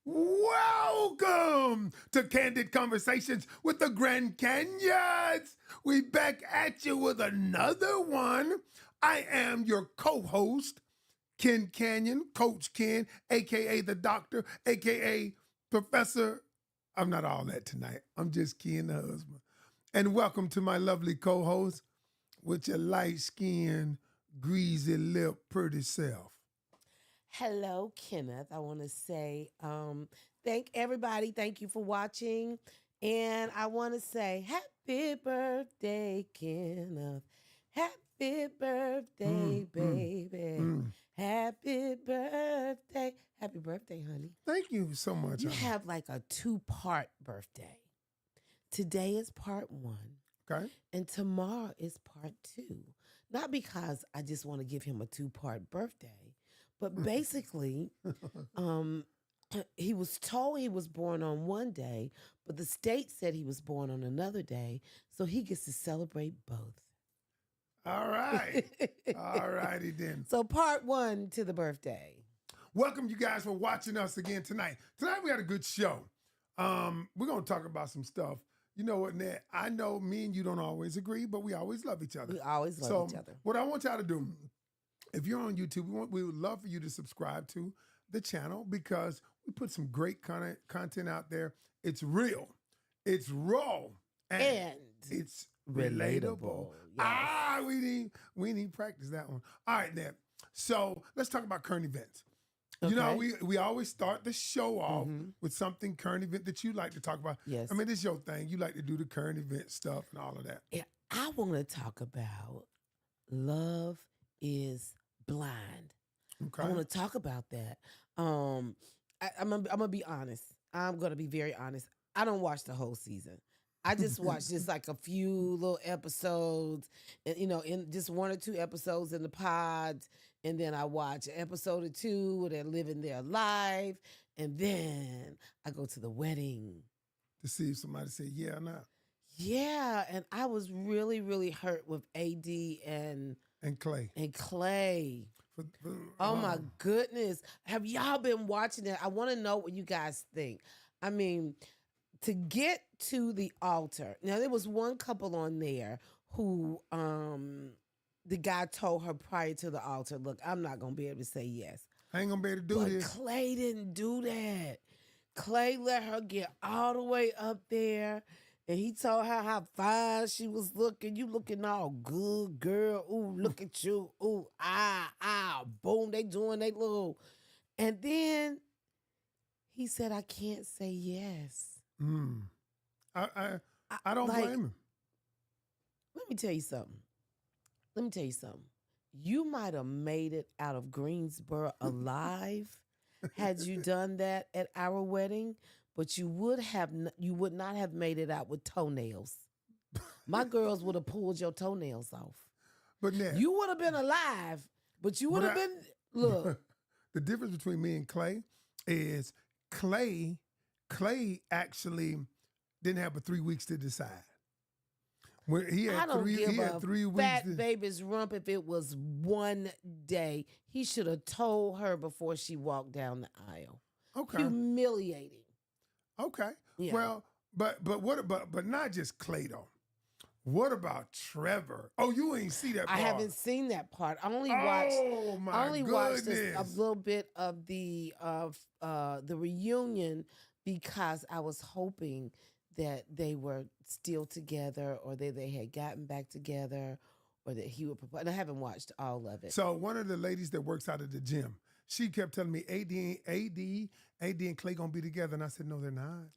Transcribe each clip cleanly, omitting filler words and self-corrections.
Welcome to Candid Conversations with the Grand Canions. We back at you with another one. I am your co-host, Ken Canyon, Coach Ken, aka the Doctor, aka Professor. I'm not all that tonight. I'm just Ken, the husband. And welcome to my lovely co-host with your light-skinned, greasy lip, pretty self. Hello, Kenneth. I want to say thank everybody. Thank you for watching. And I want to say happy birthday, Kenneth. Happy birthday, baby. Happy birthday. Happy birthday, honey. Thank you so much. You honey. have like a 2-part birthday. Today is part 1. Okay. And tomorrow is part 2. Not because I just want to give him a 2-part birthday. But basically, he was told he was born on one day, but the state said he was born on another day, so he gets to celebrate both. All right. All righty then. So part 1 to the birthday. Welcome you guys for watching us again tonight. Tonight we got a good show. We're going to talk about some stuff. You know what, Ned? I know me and you don't always agree, but we always love each other. We always love each other. What I want y'all to do, if you're on YouTube, we would love for you to subscribe to the channel because we put some great content out there. It's real, it's raw, and it's relatable. Yes. We need to practice that one. All right, then. So let's talk about current events. Okay. You know, we always start the show off with something current event that you like to talk about. Yes. I mean, this is your thing. You like to do the current event stuff and all of that. Yeah, I want to talk about love is blind. Okay. I want to talk about that. I'm gonna be honest. I'm gonna be very honest. I don't watch the whole season. I just watch just like a few little episodes, and in just 1 or 2 episodes in the pods, and then I watch an episode or 2 where they're living their life, and then I go to the wedding to see if somebody said yeah or not. Yeah, and I was really, really hurt with AD and Clay. Oh my goodness. Have y'all been watching it? I want to know what you guys think. I mean, to get to the altar. Now there was one couple on there who the guy told her prior to the altar, look, I'm not gonna be able to say yes. I ain't gonna be able to do but this. Clay didn't do that. Clay let her get all the way up there. And he told her how fine she was looking. You looking all good, girl. Ooh, look at you. Ooh, boom. They doing they little. And then he said, I can't say yes. I don't blame him. Let me tell you something. You might have made it out of Greensboro alive had you done that at our wedding. But you would not have made it out with toenails. My girls would have pulled your toenails off. But now, you would have been alive, but you would have been, look. The difference between me and Clay is Clay actually didn't have but 3 weeks to decide. When he had I don't give a 3 weeks. Fat baby's rump if it was one day. He should have told her before she walked down the aisle. Okay. Humiliating. Okay. Yeah. Well, but not just Clay though. What about Trevor? Oh, you ain't see that part. I haven't seen that part. I only watched watched a little bit of the reunion because I was hoping that they were still together or that they had gotten back together or that he would propose. And I haven't watched all of it. So one of the ladies that works out at the gym, she kept telling me AD and Clay gonna be together, and I said no, they're not.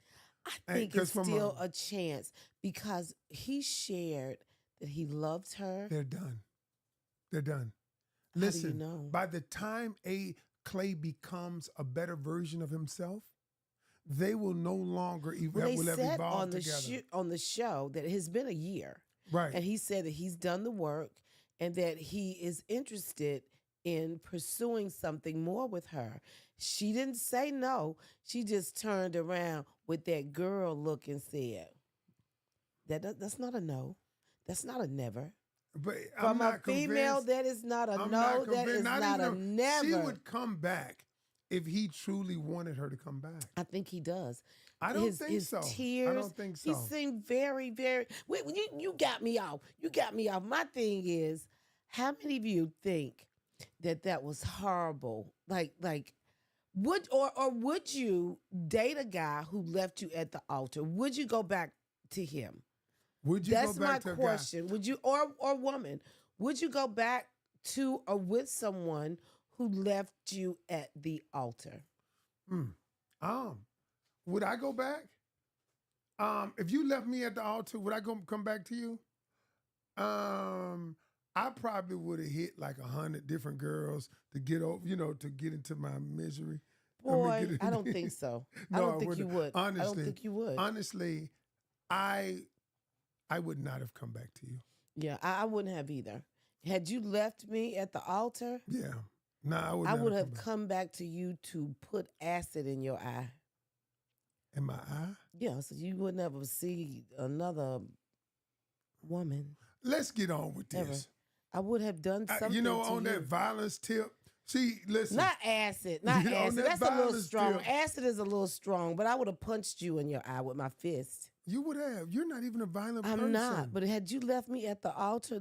I think it's still a chance because he shared that he loved her. They're done. How Listen, do you know? by the time Clay becomes a better version of himself, they will no longer evolve together. On the show that it has been a year, right? And he said that he's done the work and that he is interested in pursuing something more with her. She didn't say no. She just turned around with that girl look and said, "That's not a no. That's not a never." But from a female, that is not a no. That is not a never. She would come back if he truly wanted her to come back. I think he does. I don't think so. Tears. I don't think so. He seemed very, very. Wait, you got me off. You got me off. My thing is, how many of you think that was horrible? Like, would you date a guy who left you at the altar? Would you go back to him? Would you That's go back my to question. Would you or woman? Would you go back to or with someone who left you at the altar? a guy? Would I go back? If you left me at the altar, would I come back to you? I probably would have hit like 100 different girls to get over, to get into my misery. Boy, I don't think so. No, I don't think you would. Honestly, I don't think you would. Honestly, I would not have come back to you. Yeah, I wouldn't have either. Had you left me at the altar, Yeah. No, I would have come back to you to put acid in your eye. In my eye? Yeah, so you would never see another woman. Let's get on with this. Ever. I would have done something. On that violence tip. See, listen. Not acid. Not acid. That's a little strong. Tip, acid is a little strong, but I would have punched you in your eye with my fist. You would have. You're not even a violent person. I'm not. But had you left me at the altar,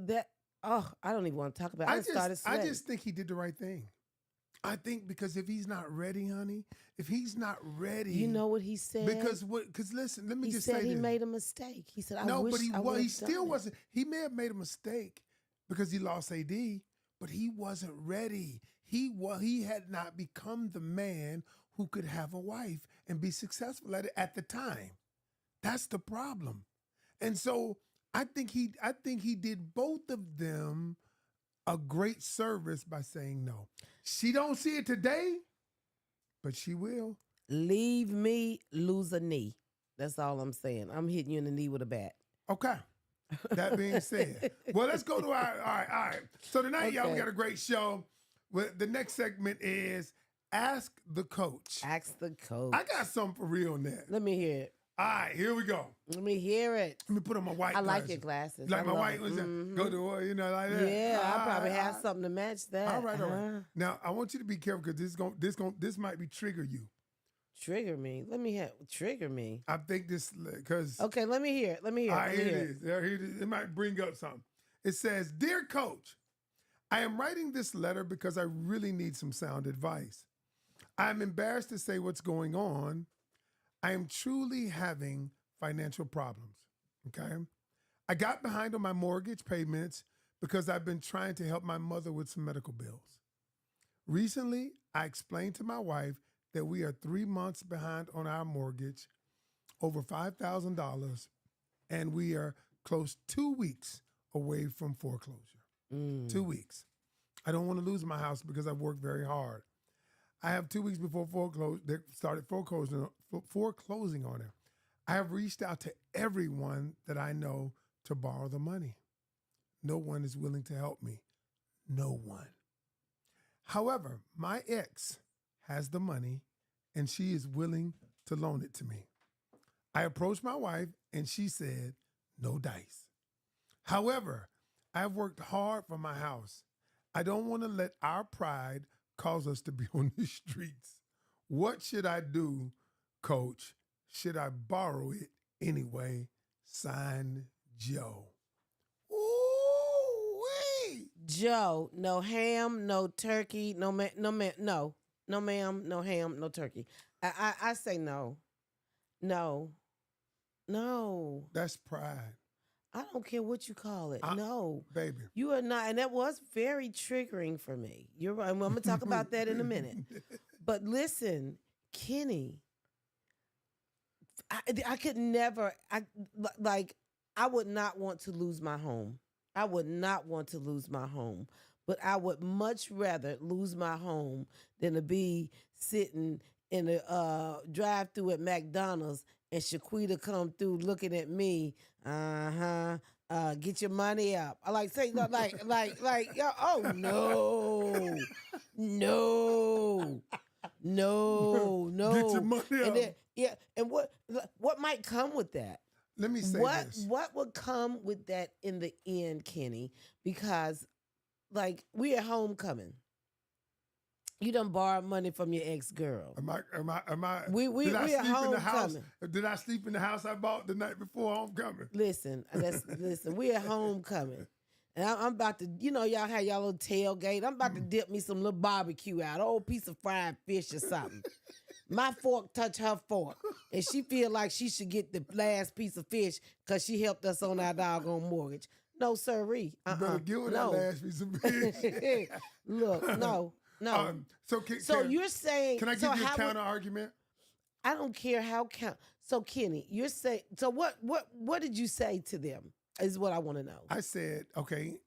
I don't even want to talk about it. I just think he did the right thing. I think because if he's not ready, honey, if he's not ready, you know what he said? Because listen, let me just say this. He made a mistake. He said, he still wasn't. He may have made a mistake because he lost AD, but he wasn't ready. He had not become the man who could have a wife and be successful at the time. That's the problem. And so I think he did both of them a great service by saying no. She don't see it today, but she will. Leave me, lose a knee. That's all I'm saying. I'm hitting you in the knee with a bat. Okay. That being said, well, let's go to all right. So tonight, y'all, we got a great show. The next segment is Ask the Coach. Ask the Coach. I got something for real on that. Let me hear it. All right, here we go. Let me hear it. Let me put on my white glasses. I like your glasses. Like my white ones. Go to war, like that. Yeah, I probably have something to match that. All right. Now, I want you to be careful because this might be trigger you. Trigger me. Trigger me. I think this because. Okay, let me hear it. All right, here it is. Here it is. It might bring up something. It says, "Dear Coach, I am writing this letter because I really need some sound advice. I am embarrassed to say what's going on. I am truly having financial problems, okay? I got behind on my mortgage payments because I've been trying to help my mother with some medical bills. Recently, I explained to my wife that we are 3 months behind on our mortgage, over $5,000, and we are close 2 weeks away from foreclosure. 2 weeks. I don't want to lose my house because I've worked very hard. I have 2 weeks before they started foreclosing on it. I have reached out to everyone that I know to borrow the money. No one is willing to help me. No one. However, my ex has the money and she is willing to loan it to me. I approached my wife and she said, no dice. However, I've worked hard for my house. I don't want to let our pride cause us to be on the streets. What should I do, Coach? Should I borrow it anyway? Signed, Joe. Ooh-wee. Joe, no ham, no turkey, no ma'am, no ham, no turkey. I say no. No. That's pride. I don't care what you call it. No. Baby. You are not. And that was very triggering for me. You're right. I'm going to talk about that in a minute. But listen, Kenny, I could never, I would not want to lose my home. I would not want to lose my home. But I would much rather lose my home than to be sitting in a drive-through at McDonald's and Shaquita come through looking at me. Get your money up. I like say yo, oh no. No. Get your money up. Then, and what might come with that? Let me say this. What would come with that in the end, Kenny? Because like we at homecoming. You done borrowed money from your ex-girl. Did I We at sleep in the house? homecoming. Did I sleep in the house I bought the night before homecoming? Listen, we at homecoming. And I'm about to, y'all had y'all little tailgate. I'm about to dip me some little barbecue out, old piece of fried fish or something. My fork touch her fork, and she feel like she should get the last piece of fish because she helped us on our doggone mortgage. No, sirree. You better give her that last piece of fish. Look, no. So You're saying... Can I give you a counter argument? I don't care how count. So Kenny, you're saying... So what did you say to them is what I want to know. I said, okay,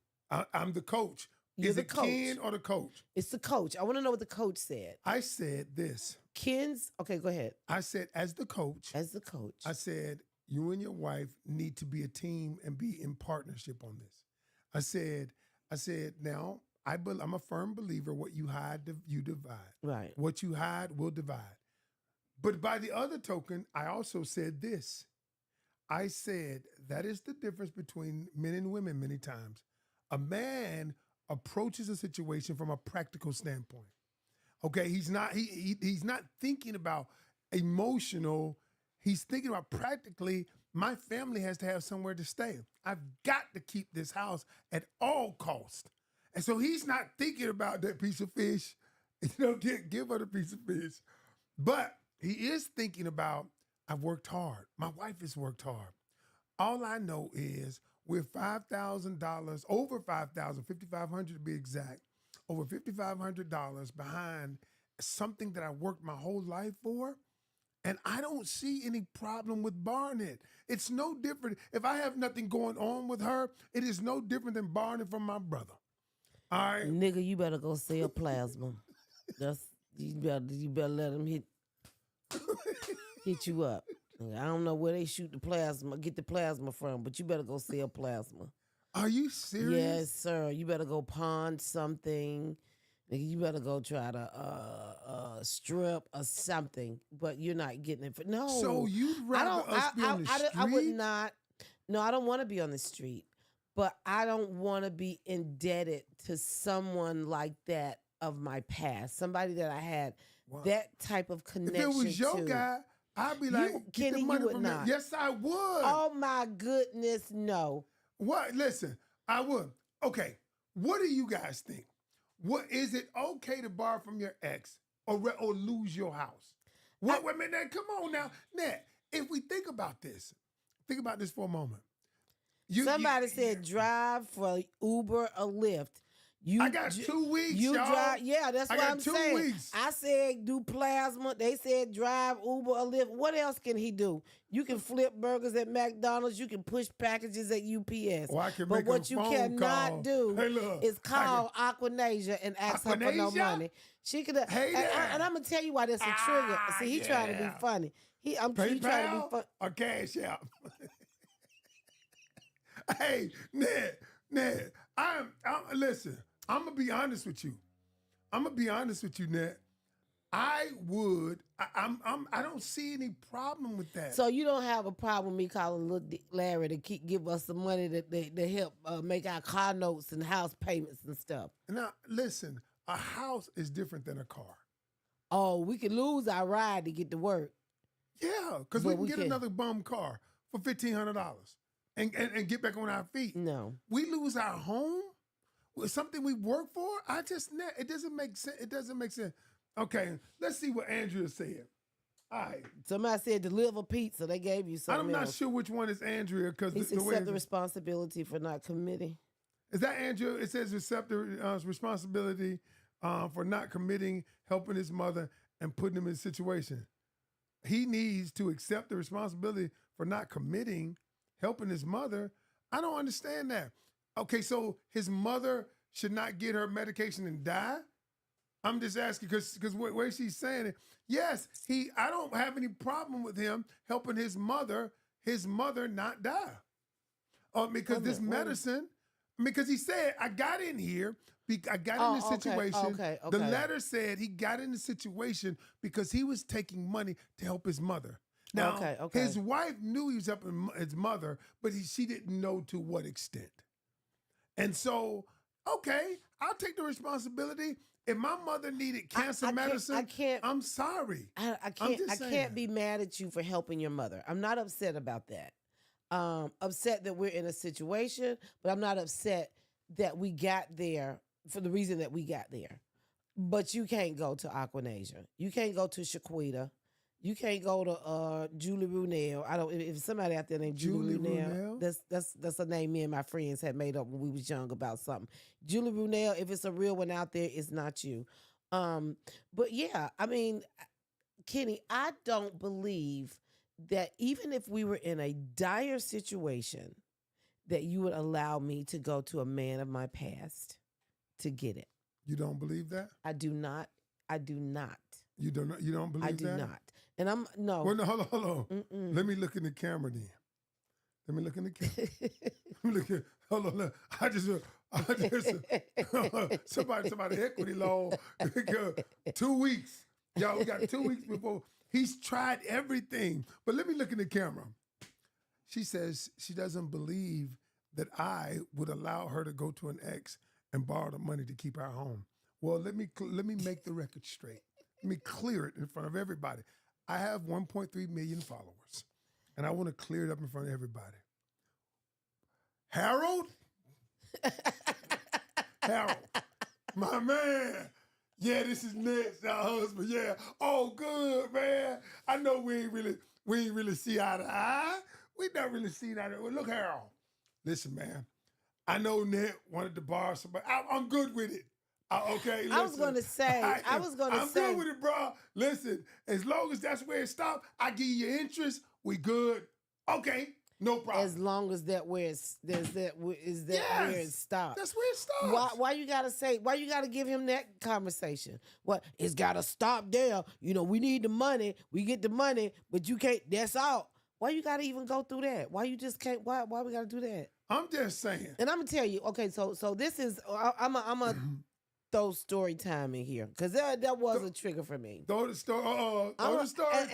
I'm the coach. You're Is the it coach. Ken or the coach? It's the coach. I want to know what the coach said. I said this. Ken's... Okay, go ahead. I said, as the coach... As the coach. I said, you and your wife need to be a team and be in partnership on this. I said, now, I'm a firm believer, what you hide, you divide. Right. What you hide will divide. But by the other token, I also said this. I said, that is the difference between men and women many times. A man approaches a situation from a practical standpoint. Okay, he's not thinking about emotional. He's thinking about practically, my family has to have somewhere to stay. I've got to keep this house at all costs. And so he's not thinking about that piece of fish. Give her the piece of fish. But he is thinking about, I've worked hard. My wife has worked hard. All I know is we're $5,000, over $5,000, $5,500 to be exact, over $5,500 behind something that I worked my whole life for. And I don't see any problem with borrowing it. It's no different. If I have nothing going on with her, it is no different than borrowing it from my brother. All right? Nigga, you better go sell plasma. You better let him hit you up. I don't know where they shoot the plasma, get the plasma from, but you better go sell plasma. Are you serious? Yes, sir. You better go pawn something. You better go try to strip or something, but you're not getting it. No. So you'd rather us be on the street? I would not. No, I don't want to be on the street, but I don't want to be indebted to someone like that of my past, somebody that I had that type of connection to. If it was your guy, I'd be like, get the money from him. Yes, I would. Oh, my goodness, no. What? Listen, I would. Okay, what do you guys think? What is it okay to borrow from your ex or lose your house? What? Wait a minute, come on now. Nat, if we think about this for a moment. Somebody said drive for Uber or Lyft. I got 2 weeks, you y'all. Drive, yeah, that's what I'm saying. 2 weeks. I said do plasma. They said drive Uber or Lyft. What else can he do? You can flip burgers at McDonald's. You can push packages at UPS. Or I can but make what a you phone cannot call. do Hey, look, is call Aquanasia and ask her for no money. She could. Hey, and I'm gonna tell you why that's a trigger. See, he trying to be funny. He trying to be funny. Or Cash App. Hey, Ned, listen. I'm gonna be honest with you. Ned. I don't see any problem with that. So you don't have a problem with me calling little Larry to give us some money to help make our car notes and house payments and stuff. Now, listen, a house is different than a car. Oh, we can lose our ride to get to work. Yeah, because we can get another bum car for $1,500 and get back on our feet. No. We lose our home with something we work for? It doesn't make sense. It doesn't make sense. Okay, let's see what Andrea said. All right. Somebody said deliver pizza. They gave you something I'm not sure which one is Andrea because accept the responsibility for not committing. Is that Andrea? It says accept the responsibility for not committing, helping his mother, and putting him in a situation. He needs to accept the responsibility for not committing, helping his mother. I don't understand that. Okay, so his mother should not get her medication and die? I'm just asking because where she's saying it. Yes, I don't have any problem with him helping his mother not die. Because this medicine, because he said, I got in here, I got in this situation. Okay. The letter said he got in the situation because he was taking money to help his mother. Now, his wife knew he was helping his mother, but she didn't know to what extent. And so Okay, I'll take the responsibility. If my mother needed cancer medicine, I can't. I'm sorry. I I'm can't. just I saying. can't be mad at you for helping your mother. I'm not upset about that. Upset that we're in a situation, but I'm not upset that we got there for the reason that we got there. But you can't go to Aquanasia. You can't go to Shaquita. You can't go to Julie Runell. I don't. If somebody out there named Julie Runell, Runell? that's a name me and my friends had made up when we was young about something. Julie Runell. If it's a real one out there, it's not you. Um, but yeah, I mean, Kenny, I don't believe that even if we were in a dire situation, that you would allow me to go to a man of my past to get it. You don't believe that? I do not. I do not. You don't. You don't believe I do that? not. And I'm no. Well, no, hold on. Mm-mm. Let me look in the camera then. Let me look in the camera. Let me look at. Hold on. Look. I just somebody equity loan. 2 weeks. Y'all, we got 2 weeks before. He's tried everything. But let me look in the camera. She says she doesn't believe that I would allow her to go to an ex and borrow the money to keep our home. Well, let me make the record straight. Let me clear it in front of everybody. I have 1.3 million followers, and I want to clear it up in front of everybody. Harold, Harold, my man. Yeah, this is next, our husband. Yeah, oh good, man. I know we ain't really see eye to eye. We not really seen eye to eye. Well, look, Harold. Listen, man. I know Ned wanted to borrow somebody. I'm good with it. Okay, listen. I was going to say. I'm good with it, bro. Listen, as long as that's where it stops, I give you your interest. We good. Okay, no problem. As long as that where it's where it stops. That's where it stops. Why you gotta say? Why you gotta give him that conversation? What it's gotta stop there? You know, we need the money. We get the money, but you can't. That's all. Why you gotta even go through that? Why you just can't? Why we gotta do that? I'm just saying. And I'm gonna tell you. Okay, so this is. I'm a throw story time in here because that was a trigger for me. Throw the story. Throw the story time.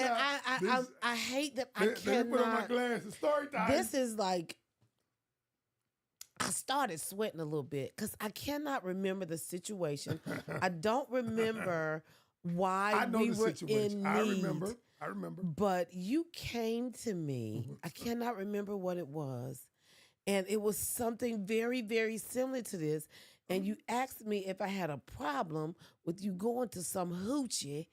And I hate that I cannot. Let me put on my glasses. Story time. This is like. I started sweating a little bit because I cannot remember the situation. I don't remember why we were in need. I remember. But you came to me. I cannot remember what it was. And it was something very, very similar to this. And you asked me if I had a problem with you going to some hoochie,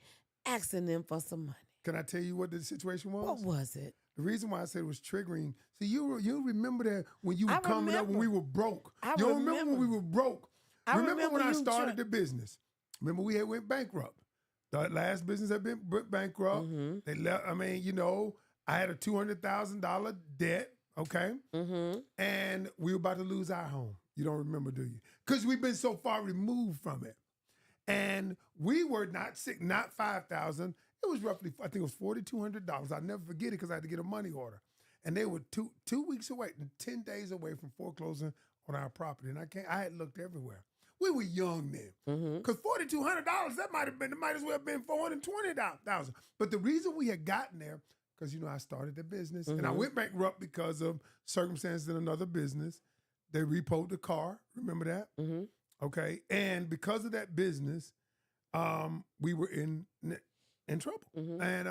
asking them for some money. Can I tell you what the situation was? What was it? The reason why I said it was triggering. See, you remember that when you were coming up when we were broke. You remember when we were broke. Remember when I started the business. Remember we had went bankrupt. The last business had been bankrupt. Mm-hmm. They left. I mean, I had a $200,000 debt. Okay, and we were about to lose our home. You don't remember, do you? Because we've been so far removed from it, and we were not sick, not 5,000. It was roughly, I think it was $4,200. I'll never forget it because I had to get a money order, and they were two weeks away, 10 days away from foreclosing on our property. And I had looked everywhere. We were young then, because $4,200 that might as well have been $420,000. But the reason we had gotten there. Because, I started the business and I went bankrupt because of circumstances in another business. They repoed the car. Remember that? Mm-hmm. Okay. And because of that business, we were in trouble. Mm-hmm. And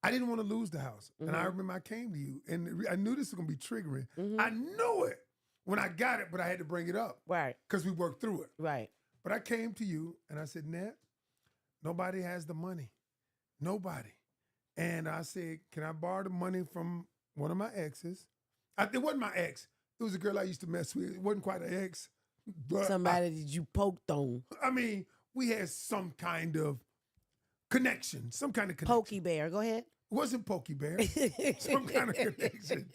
I didn't want to lose the house. And I remember I came to you and I knew this was going to be triggering. I knew it when I got it, but I had to bring it up. Right. Because we worked through it. Right. But I came to you and I said, Nat, nobody has the money. Nobody. And I said, can I borrow the money from one of my exes? It wasn't my ex. It was a girl I used to mess with. It wasn't quite an ex. But somebody that you poked on. I mean, we had some kind of connection. Pokey Bear. Go ahead. It wasn't Pokey Bear. Some kind of connection.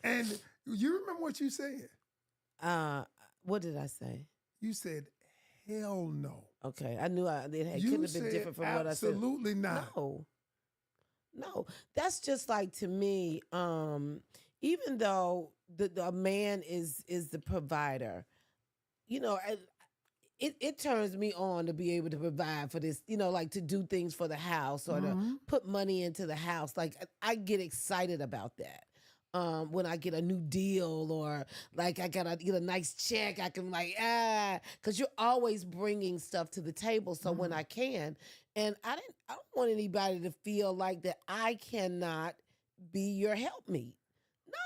And you remember what you said? What did I say? You said, hell no. Okay. I knew it couldn't have been different from what I said. Absolutely not. No, that's just like to me. Even though the man is the provider, it turns me on to be able to provide for this. Like to do things for the house or to put money into the house. Like I get excited about that. when I get a new deal or like I gotta get a nice check, I can like because you're always bringing stuff to the table. So when I can, and I don't want anybody to feel like that I cannot be your helpmeet.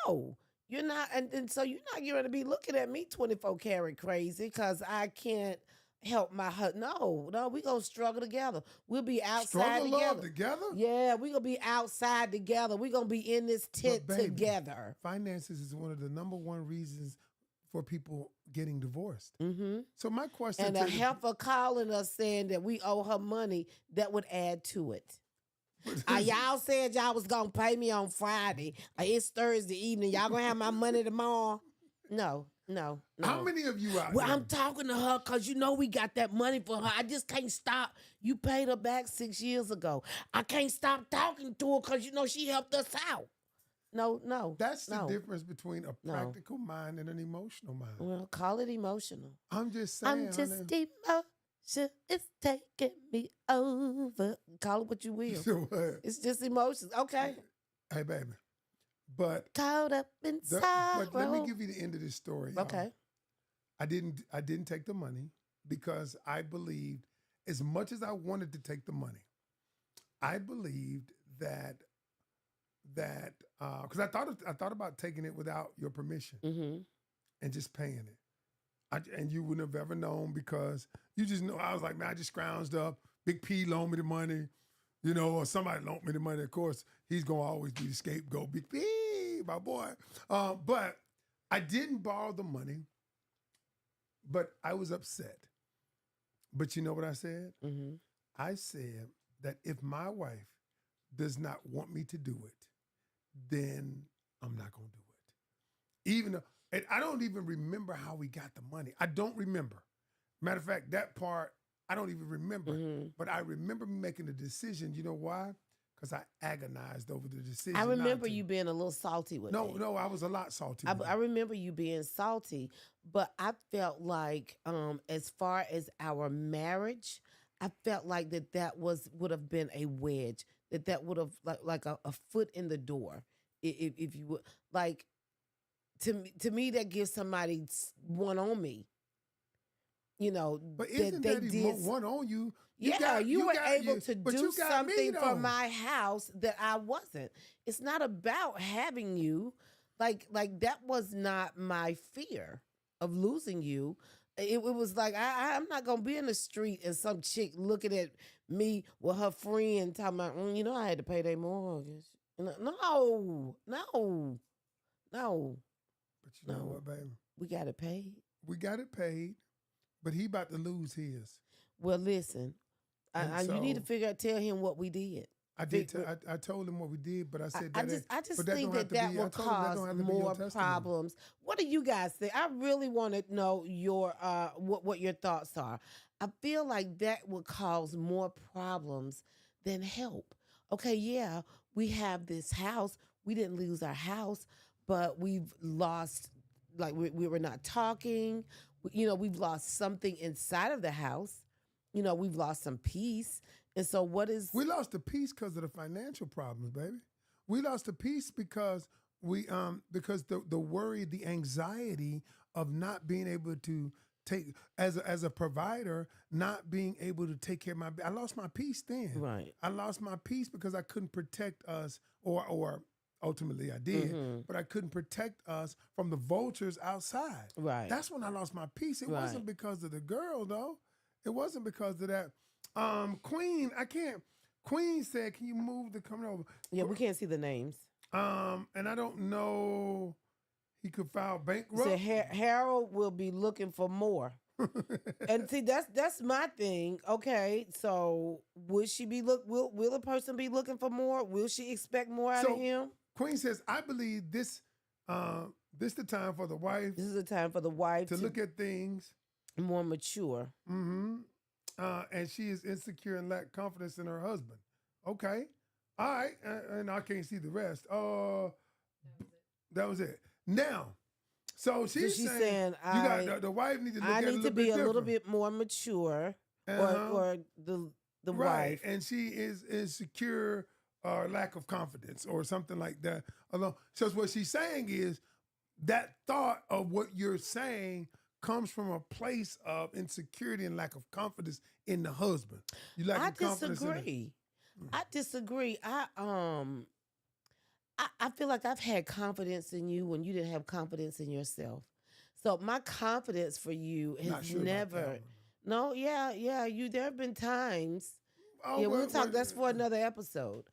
No, you're not, and so you're not going to be looking at me 24 karat crazy because I can't help my husband. No, no, we gonna struggle together. We'll be outside Struggle love together. together? Yeah, we gonna be outside together. We gonna be in this tent But baby, together. finances is one of the number one reasons for people getting divorced. Mm-hmm. So my question And to a heifer calling us saying that we owe her money, that would add to it. Y'all said y'all was gonna pay me on Friday. It's Thursday evening. Y'all gonna have my money tomorrow? No, no, no. How many of you out Well, there? I'm talking to her because you know we got that money for her. I just can't stop. You paid her back 6 years ago. I can't stop talking to her because you know she helped us out. No, no. That's the no. difference between a No. practical mind and an emotional mind. Well, call it emotional. I'm just saying. I'm just honey. emotion. It's taking me over. Call it what you will. So what? It's just emotions. Okay. Hey, baby. But Caught up in sorrow. but let me give you the end of this story. Y'all. Okay. I didn't take the money because I believed, as much as I wanted to take the money, I believed that because I thought about taking it without your permission Mm-hmm. and just paying it. And you wouldn't have ever known because you just know. I was like, man, I just scrounged up. Big P loaned me the money, or somebody loaned me the money. Of course, he's gonna always be the scapegoat. Big P, my boy. But I didn't borrow the money. But I was upset. But you know what I said? Mm-hmm. I said that if my wife does not want me to do it, then I'm not going to do it. Even though, and I don't even remember how we got the money. I don't remember. Matter of fact, that part, I don't even remember. Mm-hmm. But I remember making the decision. You know why? Because I agonized over the decision. I remember you being a little salty with me. No, I was a lot salty. I remember you being salty, but I felt like, as far as our marriage, I felt like that would have been a wedge. That would have like a foot in the door, if you would like. To me, that gives somebody one on me. But isn't they that did one on you? You were able to but do you got me, something for though. my house that I wasn't. It's not about having you. Like that was not my fear of losing you. It was like I'm not gonna be in the street and some chick looking at me with her friend talking about, I had to pay their mortgage. No, no. But you know what, baby? We got it paid. We got it paid, but he about to lose his. Well, listen, you need to tell him what we did. I did. I told him what we did, but I said I just think that will cause more problems. What do you guys think? I really want to know your what your thoughts are. I feel like that would cause more problems than help. Okay, yeah, we have this house. We didn't lose our house, but we've lost. Like we were not talking. We've lost something inside of the house. We've lost some peace. And so we lost the peace because of the financial problems, baby. We lost the peace because because the worry, the anxiety of not being able to take as a provider, not being able to take care of I lost my peace then. Right. I lost my peace because I couldn't protect us or ultimately I did, but I couldn't protect us from the vultures outside. Right. That's when I lost my peace. It wasn't because of the girl though. It wasn't because of that. Queen, I can't. Queen said, "Can you move the coming over?" Yeah, we can't see the names. And I don't know. He could file bankrupt. So Harold will be looking for more. And see, that's my thing. Okay, so will a person be looking for more? Will she expect more out of him? Queen says, "I believe this the time for the wife. This is the time for the wife to look at things more mature." Mm-hmm. And she is insecure and lack confidence in her husband. Okay. All right. And I can't see the rest. That was it. Now, so she's saying you got the wife need to look at it a little bit different. I need to be a little bit more mature, or the right. wife. And she is insecure or lack of confidence or something like that. Alone. So what she's saying is that thought of what you're saying comes from a place of insecurity and lack of confidence in the husband. You lack I confidence disagree. I disagree. I feel like I've had confidence in you when you didn't have confidence in yourself. So my confidence for you Not has sure about that never. one. No, yeah. You there have been times. Oh, Yeah, we'll talk. That's for another episode.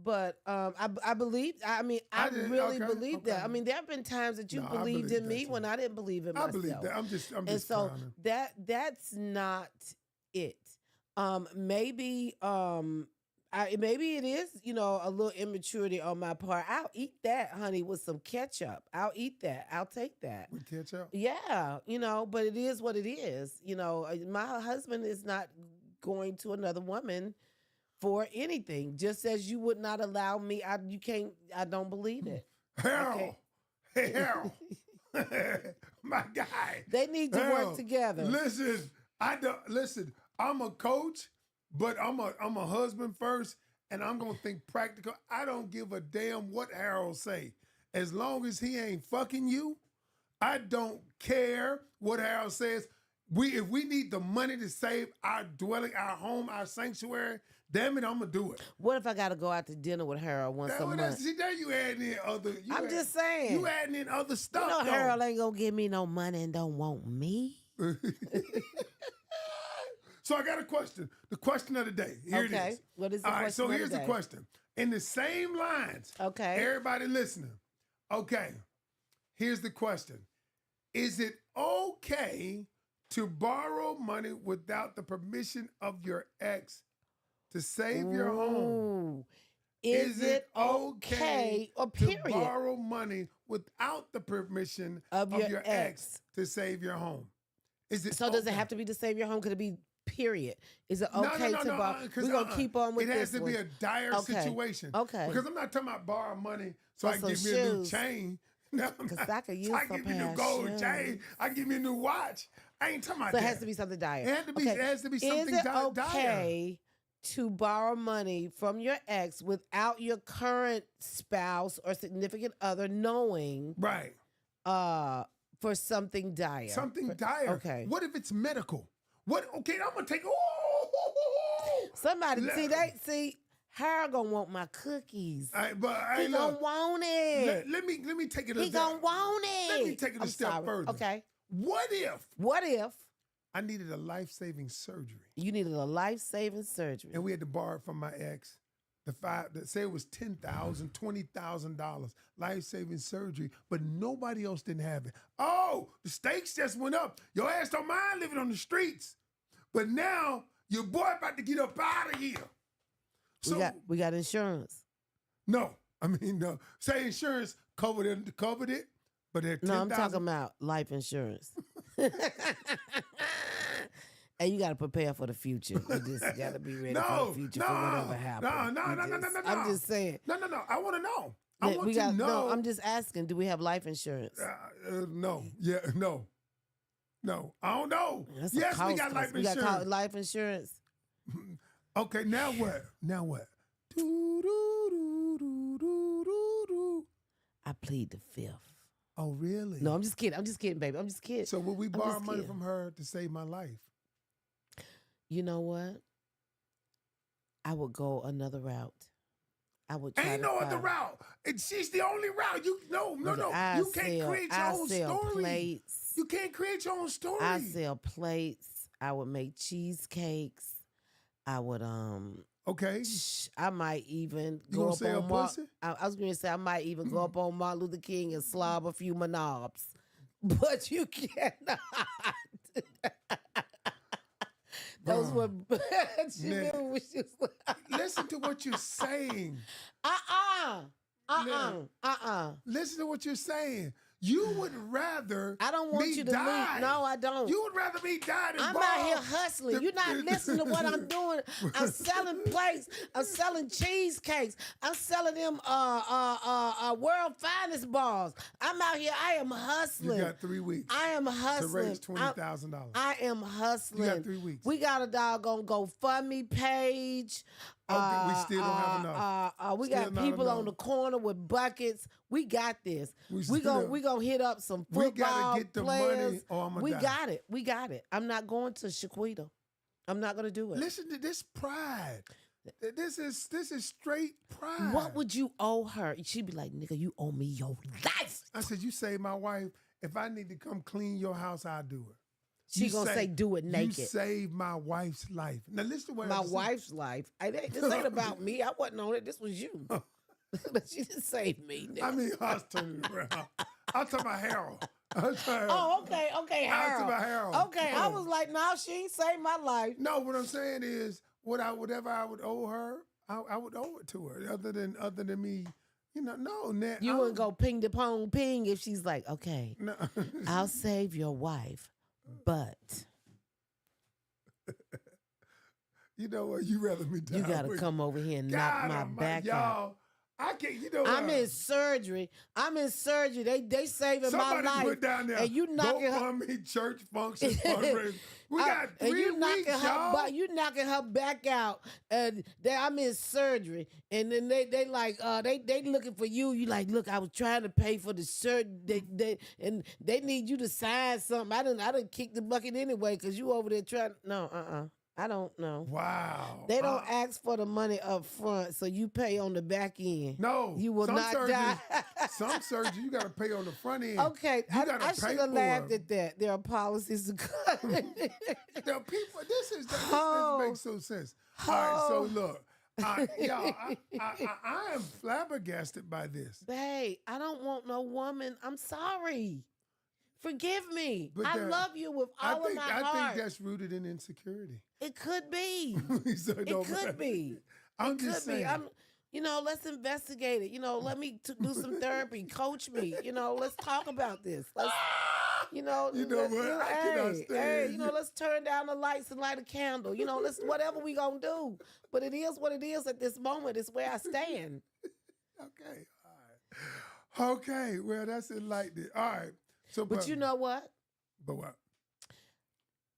But I believe. I mean, I didn't- really okay, believe that. I okay. mean, there have been times that you No, I believed believe in that me too. when I didn't believe in I myself. believe that. I'm just And so trying that's not it. Maybe maybe it is, a little immaturity on my part. I'll eat that, honey, with some ketchup. I'll eat that. I'll take that. with ketchup. Yeah, but it is what it is. My husband is not going to another woman for anything. Just as you would not allow me. I don't believe it. Harold, hey Harold, my guy. They need to work Harold, together. Listen, I don't listen. I'm a coach, but I'm a husband first, and I'm gonna think practical. I don't give a damn what Harold say, as long as he ain't fucking you. I don't care what Harold says. If we need the money to save our dwelling, our home, our sanctuary, damn it, I'm gonna do it. What if I got to go out to dinner with Harold once a month? See, there you adding in other. I'm just saying. You adding in other stuff. You know Harold ain't gonna give me no money and don't want me. So I got a question. The question of the day. Here it is. What is the All right, question so of the here's the day? question. In the same lines. Okay. Everybody listening. Okay. Here's the question. Is it okay to borrow money without the permission of your ex to save your home? Ooh. Is it okay, or period, to borrow money without the permission of your ex to save your home? Is it So does it have to be to save your home? Could it be period? Is it okay to borrow? We're going to keep on with this. It has to be a dire situation. Okay. Because I'm not talking about borrow money so Or I can some give me a new shoes. chain. No, Because I could use I some give me a pair new of gold shoes. chain. I give me a new watch. I ain't talking about So that. it has to be something dire. It has to be something Is it dire. okay to borrow money from your ex without your current spouse or significant other knowing? Right. For something dire. Something dire. Okay. What if it's medical? Okay, I'm gonna take. Somebody see. Harold gonna want my cookies. He gonna want it. Let me take it. He gonna want it. Let me take it a step further. Okay. What if I needed a life-saving surgery? You needed a life-saving surgery. And we had to borrow it from my ex. Say it was $10,000, $20,000 life-saving surgery, but nobody else didn't have it. Oh, the stakes just went up. Your ass don't mind living on the streets, but now your boy about to get up out of here. So we got insurance. no. Say insurance covered it, but at $10,000. No, I'm talking about life insurance. And you got to prepare for the future. You just got to be ready for the future for whatever happens. No. I'm just saying. No. I want to know. No, I'm just asking, do we have life insurance? No. Yeah, no. No, I don't know. That's Yes, we got life insurance. We got life insurance. Okay, now what? Do. I plead the fifth. Oh, really? No, I'm just kidding, baby. I'm just kidding. So will we borrow money from her to save my life? You know what? I would go another route. I would try Ain't to no find... other route. She's the only route. No. You can't create your own story. Plates. You can't create your own story. I sell plates. I would make cheesecakes. I would Okay. I might even You go gonna up sell on pussy? I was going to say I might even go up on Martin Luther King and slob a few knobs. But you cannot. Those were Listen to what you're saying. Listen to what you're saying. You would rather I don't want me you to die. leave. No, I don't. You would rather me die than I'm out here hustling. You're not listening to what I'm doing. I'm selling plates. I'm selling cheesecakes. I'm selling them world finest bars. I'm out here. I am hustling. You got 3 weeks. I am hustling. To raise $20,000. I am hustling. You got 3 weeks. We got a doggone GoFundMe page. Okay, we still don't have enough. We Still got not people on enough. the corner with buckets. We got this. We We still gon' we gonna hit up some we gotta football get the players. money or I'm gonna We die. got it. We got it. I'm not going to Shaquita. I'm not gonna do it. Listen to this pride. This is straight pride. What would you owe her? She'd be like, nigga, you owe me your life. I said, you saved my wife. If I need to come clean your house, I'll do it. She gonna say, do it naked. You saved my wife's life. Now listen to what My wife's life. This ain't about me. I wasn't on it. This was you. She didn't save me. Nigga. I mean, I was turning it around. I'm talking about Harold. Oh, okay, I was talking Harold. about Harold. Okay, I was like, no, she ain't saved my life. No, what I'm saying is, whatever I would owe her, I would owe it to her. Other than me, no. You wouldn't go ping the pong ping if she's like, okay, No. I'll save your wife, but You know what? You rather me die. you gotta come over here and knock my back out. Y'all, I can't. You know what? I'm in surgery. They saving Somebody my life. put down there. And you knocking her. GoFundMe church function fundraiser. We got 3 and you weeks, y'all. you knocking her back out, and I'm in surgery, and then they like they looking for you. You like, look, I was trying to pay for the surgery, and they need you to sign something. I didn't kick the bucket anyway because you over there trying. No, I don't know. Wow. They don't ask for the money up front, so you pay on the back end. No, you will not die. Some surgery you got to pay on the front end. Okay, I should have laughed it. at that. There are policies to cut. The people, this makes so sense. Oh. All right, so look, y'all, I am flabbergasted by this. Babe, I don't want no woman. I'm sorry. Forgive me. But I love you with all of my heart. I think that's rooted in insecurity. It could be. So It could be. I'm just saying. Let's investigate it. Let me do some therapy. Coach me. Let's talk about this. Let's, You know what? I cannot stand you. let's turn down the lights and light a candle. Let's whatever we gonna do. But it is what it is at this moment. It's where I stand. Okay, all right. Okay, well, that's enlightening. All right. So, But you know what? But what?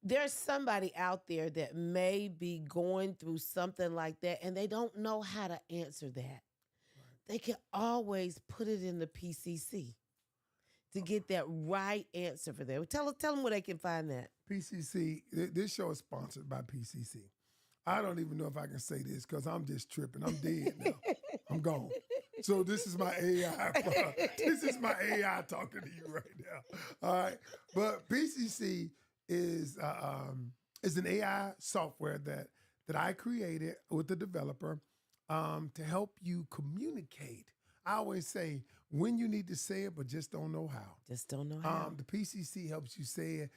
There's somebody out there that may be going through something like that and they don't know how to answer that. Right. They can always put it in the PCC to get that right answer for them. Tell them where they can find that. PCC, this show is sponsored by PCC. I don't even know if I can say this because I'm just tripping. I'm dead now. I'm gone. So this is my AI. This is my AI talking to you right now. All right. But PCC is an AI software that I created with the developer to help you communicate. I always say when you need to say it, but just don't know how. Just don't know how. The PCC helps you say it.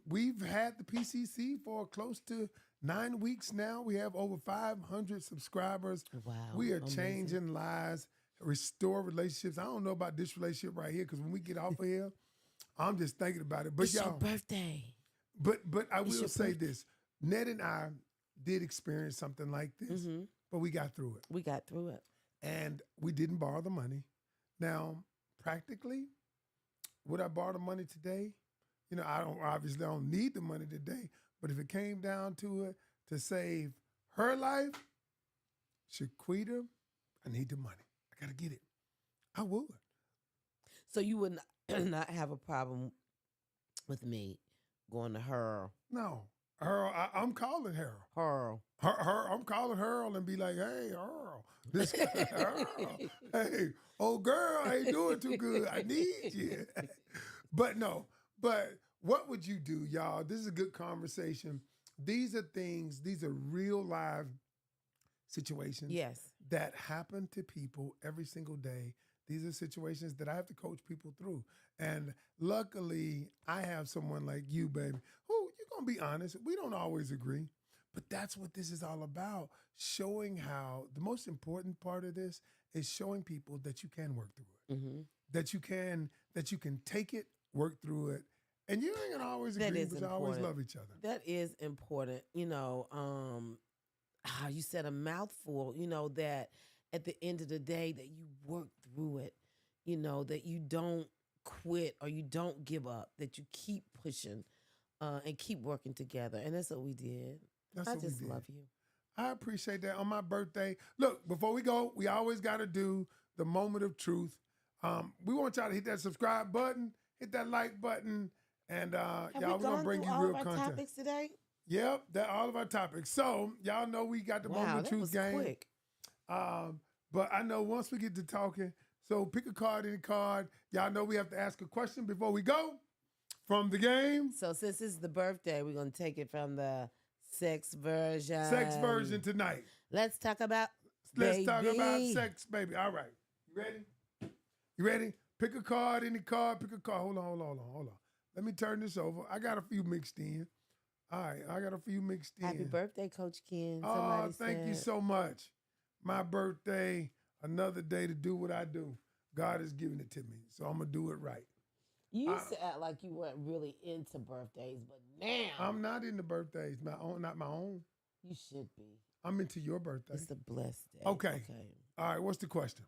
We've had the PCC for close to 9 weeks now. We have over 500 subscribers. Wow. We are amazing. changing lives, restore relationships. I don't know about this relationship right here because when we get off of here, I'm just thinking about it. But it's your birthday. But I will say this. Ned and I did experience something like this, but we got through it. We got through it. And we didn't borrow the money. Now, practically, would I borrow the money today? I don't need the money today, but if it came down to it to save her life, Shaquita, I need the money. I got to get it. I would. So you would not have a problem with me going to her? No. Earl, I'm calling Harold. I'm calling Harold and be like, hey, Earl. This guy, Earl. Hey, old girl, I ain't doing too good. I need you. But what would you do, y'all? This is a good conversation. These are real live situations that happen to people every single day. These are situations that I have to coach people through. And luckily, I have someone like you, baby, who you're going to be honest, we don't always agree. But that's what this is all about, showing how the most important part of this is showing people that you can work through it, that you can take it, work through it, and you ain't gonna always agree, but you always love each other. That is important. You said a mouthful, that at the end of the day that you work through it, that you don't quit or you don't give up, that you keep pushing and keep working together. And that's what we did. I just love you. I appreciate that on my birthday. Look, before we go, we always got to do the moment of truth. We want y'all to hit that subscribe button, hit that like button, and Have we y'all, we're gonna gone bring through you all real of our content. topics today? Yep, that all of our topics. So y'all know we got the moment Wow, of that truth was game. quick. But I know once we get to talking, so pick a card, any card. Y'all know we have to ask a question before we go from the game. So since it's the birthday, we're gonna take it from the sex version. Sex version tonight. Let's talk about Let's talk about baby. sex, baby. All right. You ready? You ready? Pick a card, any card, pick a card. Hold on. Let me turn this over. I got a few mixed in. All right, I got a few mixed in. Happy birthday, Coach Ken. Oh, Somebody thank you said. so much. My birthday, another day to do what I do. God has given it to me, so I'm going to do it right. You used to act like you weren't really into birthdays, but now I'm not into birthdays, my own, not my own. you should be. I'm into your birthday. It's a blessed day. Okay. All right, what's the question?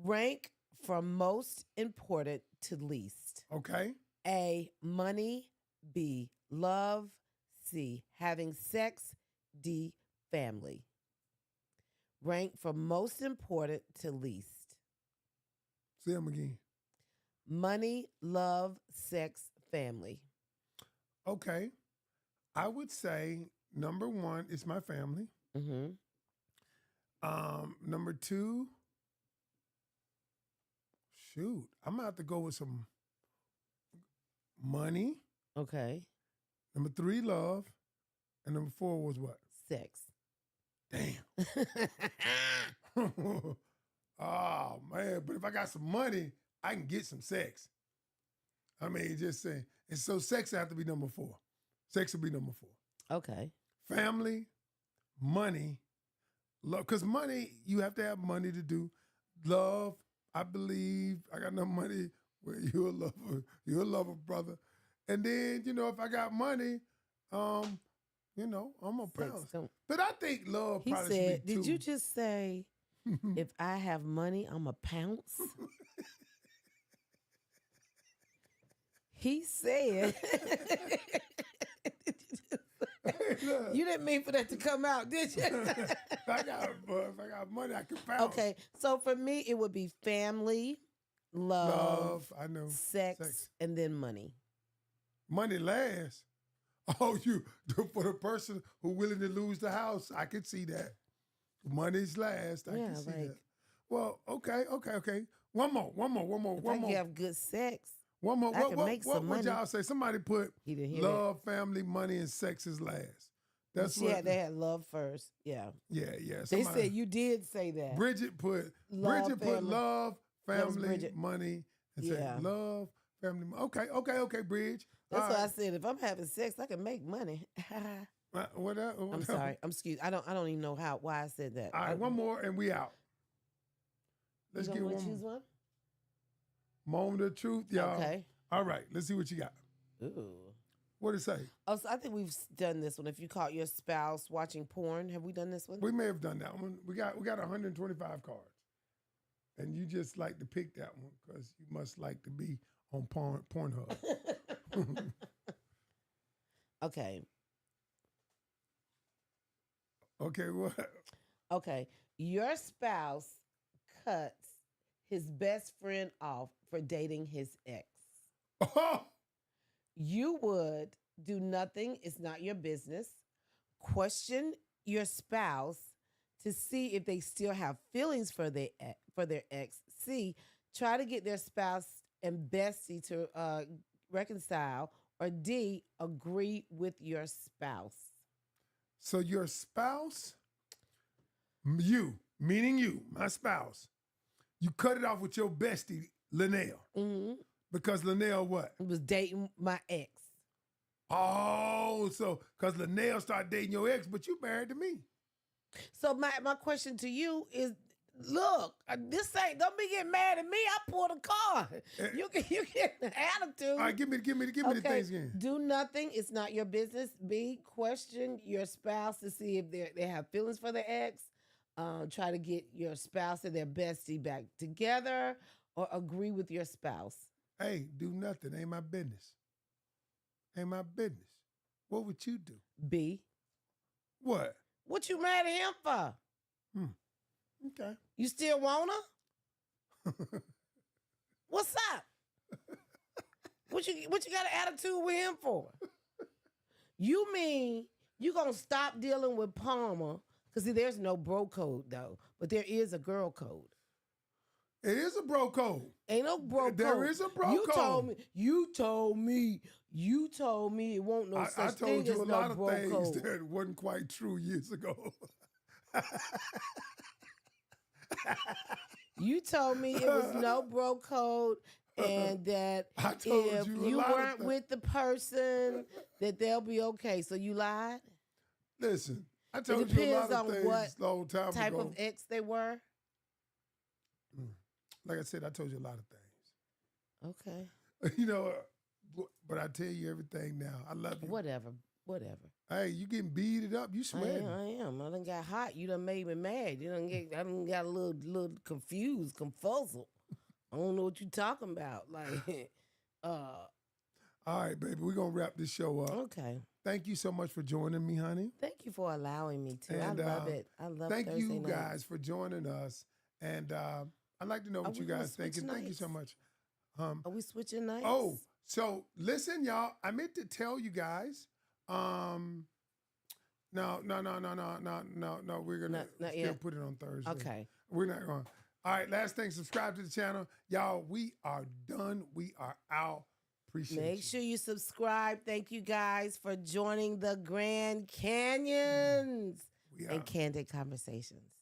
Rank from most important to least. Okay. A, money. B, love. C, having sex. D, family. Rank from most important to least. Say them again. Money, love, sex, family. Okay. I would say number one is my family. Mm-hmm. Number two, shoot, I'm gonna have to go with some money. Okay. Number three, love. And number four was what? Sex. Damn. Oh man, but if I got some money, I can get some sex. I mean, just saying. And so sex have to be number four. Sex will be number four. Okay. Family, money, love. Because money, you have to have money to do. Love, I believe I got enough money where you're a lover, brother. And then, if I got money, I'm a pounce. But I think love He probably said, should be did two. you just say, if I have money, I'm a pounce? He said, Look, you didn't mean for that to come out, did you? if I got money, I can pounce. Okay, so for me, it would be family, love, I know. sex, and then money. Money lasts. Oh, for the person who willing to lose the house, I could see that. Money's last. I can see that. Well, okay. One more. If I have good sex, One more. I can make some what money. y'all say? Somebody put He didn't hear love, family, money, and sex is last. That's they had love first. Yeah. Yeah. They said you did say that. Bridget put love, family, money, and said love, family. Okay, Bridge. That's why I said if I'm having sex, I can make money. What I'm sorry. I'm excused. I don't even know why I said that. All right, one more and we out. Let's get one. Choose one. Moment of truth, y'all. Okay. All right, let's see what you got. Ooh. What it say? Oh, so I think we've done this one. If you caught your spouse watching porn, have we done this one? We may have done that one. We got 125 cards, and you just like to pick that one because you must like to be on Pornhub. Okay. Okay, what? Okay. Your spouse cuts his best friend off for dating his ex. Oh! You would do nothing. It's not your business. Question your spouse to see if they still have feelings for their ex. C, try to get their spouse and bestie to reconcile. Or D, agree with your spouse. So your spouse, meaning you, my spouse, you cut it off with your bestie, Linnell. Mm-hmm. Because Linnell what? Was dating my ex. Oh, so because Linnell started dating your ex, but you married to me. So my question to you is, look, don't be getting mad at me. I pulled a card. You get an attitude. All right, give me the things again. Do nothing. It's not your business. B, question your spouse to see if they have feelings for their ex. Try to get your spouse and their bestie back together, or agree with your spouse. Hey, do nothing. Ain't my business. Ain't my business. What would you do? B. What? What you mad at him for? Okay. You still want her? What's up? What you got an attitude with him for? You mean you gonna stop dealing with Palmer? Because see, there's no bro code though, but there is a girl code. It is a bro code. Ain't no bro code. There is a bro code. You told me it won't no such thing as no bro code. I told you a lot of things that wasn't quite true years ago. You told me it was no bro code and that if you weren't with the person, that they'll be okay. So you lied? Listen, I told you a lot of things a long time ago. Type of ex they were? Like I said, I told you a lot of things. Okay. You know, but I tell you everything now. I love you. Whatever. Hey, you getting beated up. You sweating. I am. I done got hot. You done made me mad. I done got a little confused, confuzzled. I don't know what you talking about. Like, All right, baby. We're going to wrap this show up. Okay. Thank you so much for joining me, honey. Thank you for allowing me to. And, I love it. I love Thank Thursday you nights. guys for joining us. And I'd like to know what you guys think. And thank you so much. Are we switching nights? Oh, so listen, y'all. I meant to tell you guys. No. We're gonna still put it on Thursday. Okay. We're not going. All right. Last thing, subscribe to the channel, y'all. We are done. We are out. Appreciate you. Make sure you subscribe. Thank you guys for joining the Grand Canions and Candid Conversations.